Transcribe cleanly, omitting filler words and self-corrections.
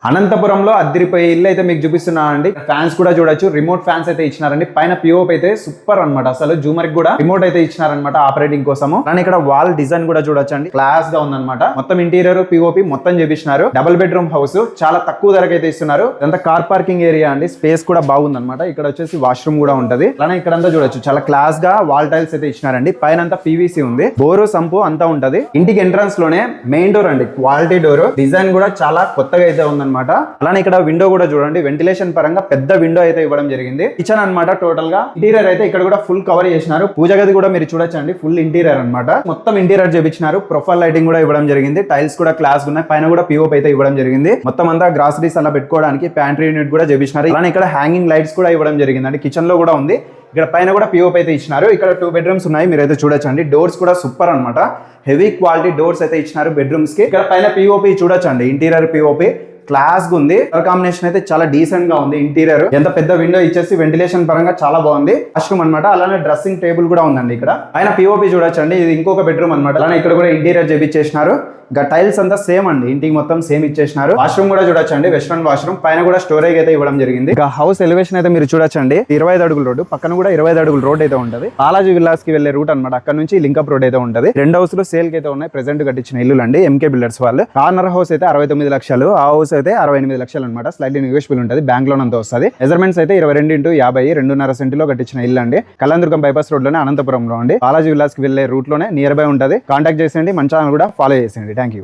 అనంతపురంలో అద్దరిపోయే ఇల్లు అయితే మీకు చూపిస్తున్నా అండి. ఫ్యాన్స్ కూడా చూడొచ్చు, రిమోట్ ఫ్యాన్స్ అయితే ఇచ్చినారండి. పైన పిఓపి అయితే సూపర్ అన్నమాట. అసలు జూమర్ కి కూడా రిమోట్ అయితే ఇచ్చినారనమాట ఆపరేటింగ్ కోసము. కానీ ఇక్కడ వాల్ డిజైన్ కూడా చూడొచ్చు అండి, క్లాస్ గా ఉందన్నమాట. మొత్తం ఇంటీరియర్ పిఓపి మొత్తం చేపించినారు. డబుల్ బెడ్రూమ్ హౌస్, చాలా తక్కువ ధరకు అయితే ఇస్తున్నారు. ఇదంతా కార్ పార్కింగ్ ఏరియా అండి, స్పేస్ కూడా బాగుందన్నమాట. ఇక్కడ వచ్చేసి వాష్రూమ్ కూడా ఉంటది. అలానే ఇక్కడంతా చూడొచ్చు, చాలా క్లాస్ గా వాల్ టైల్స్ అయితే ఇచ్చినారండి. పైన అంతా పీవీసీ ఉంది, బోరు సంపు అంతా ఉంటది. ఇంటికి ఎంట్రన్స్ లోనే మెయిన్ డోర్ అండి, క్వాలిటీ డోర్. డిజైన్ కూడా చాలా కొత్తగా అయితే ఉందన్నమాట. అలానే ఇక్కడ విండో కూడా చూడండి, వెంటిలేషన్ పరంగా పెద్ద విండో అయితే ఇవ్వడం జరిగింది. కిచెన్ అన్నమాట. టోటల్ గా ఇంటీరియర్ అయితే ఇక్కడ కూడా ఫుల్ కవర్ చేసినారు. పూజ గది కూడా మీరు చూడొచ్చండి, ఫుల్ ఇంటీరియర్ అన్నమాట. మొత్తం ఇంటీరియర్ చేపించినారు. ప్రొఫైల్ లైటింగ్ కూడా ఇవ్వడం జరిగింది. టైల్స్ కూడా క్లాస్ ఉన్నాయి. పైన కూడా పిఓపి అయితే ఇవ్వడం జరిగింది. మొత్తం అంతా గ్రాసరీస్ అలా పెట్టుకోవడానికి ప్యాంట్రీ యూనిట్ కూడా చేపించినారు. అలానే ఇక్కడ హ్యాంగింగ్ లైట్స్ కూడా ఇవ్వడం జరిగింది అండి. కిచెన్ లో కూడా ఉంది. ఇక్కడ పైన కూడా పిఓపి అయితే ఇచ్చినారు. ఇక్కడ 2 బెడ్రూమ్స్ ఉన్నాయి, మీరైతే చూడొచ్చండి. డోర్స్ కూడా సూపర్ అన్నమాట. హెవీ క్వాలిటీ డోర్స్ అయితే ఇచ్చినారు బెడ్రూమ్స్ కి. ఇక్కడ పైన పిఓపి చూడొచ్చండి, ఇంటీరియర్ పిఓపి క్లాస్ గా ఉంది. కలర్ కాంబినేషన్ అయితే చాలా డీసెంట్ గా ఉంది. ఇంటీరియర్ ఎంత పెద్ద విండో ఇచ్చేసి వెంటిలేషన్ పరంగా చాలా బాగుంది. వాష్రూమ్ అన్నమాట. అలానే డ్రెస్సింగ్ టేబుల్ కూడా ఉందండి. ఇక్కడ పైన పిఓపి చూడొచ్చండి, ఇది ఇంకొక బెడ్రూమ్ అన్నమాట. అలానే ఇక్కడ కూడా ఇంటీరియర్ చేపించేసినారు. ఇంకా టైల్స్ అంతా సేమ్ అండి, ఇంటికి మొత్తం సేమ్ ఇచ్చేసినారు. వాష్రూమ్ కూడా చూడొచ్చండి, వెస్ట్రన్ వాష్రూమ్. పైన కూడా స్టోరేజ్ అయితే ఇవ్వడం జరిగింది. ఇక హౌస్ ఎలివేషన్ అయితే మీరు చూడొచ్చండి, 25 అడుగుల రోడ్డు, పక్కన కూడా 25 అడుగుల రోడ్ అయితే ఉంటది. బాలాజీ విల్లాస్ కి వెళ్లే రూట్ అన్నమాట. అక్కడ నుంచి లింకప్ రోడ్ అయితే ఉంటది. 2 హౌస్లు సేల్ కి అయితే ఉన్నాయి. ప్రెసెంట్ కట్టించిన ఇల్లు అండి, ఎంకే బిల్డర్స్ వాళ్ళు. కార్నర్ హౌస్ అయితే 69 లక్షలు, ఆ హౌస్ అయితే 68 లక్షలు అనమాట. స్లైట్లీ నెగోషియబుల్ ఉంటుంది, బ్యాంక్ లోన్ అంతా వస్తుంది. మెజర్మెంట్స్ అయితే 22x50, 2.5 సెంట్లో కట్టించిన ఇల్లు అండి. కళ్యాణదుర్గం బైపాస్ రోడ్ లోనే, అనంతపురంలో అండి. బాలాజీ విల్లాస్ కి వెళ్లే రూట్ లోనే నియర్ బై ఉంటది. కాంటాక్ట్ చేసేయండి, మన ఛానల్ కూడా ఫాలో చేసేయండి. Thank you.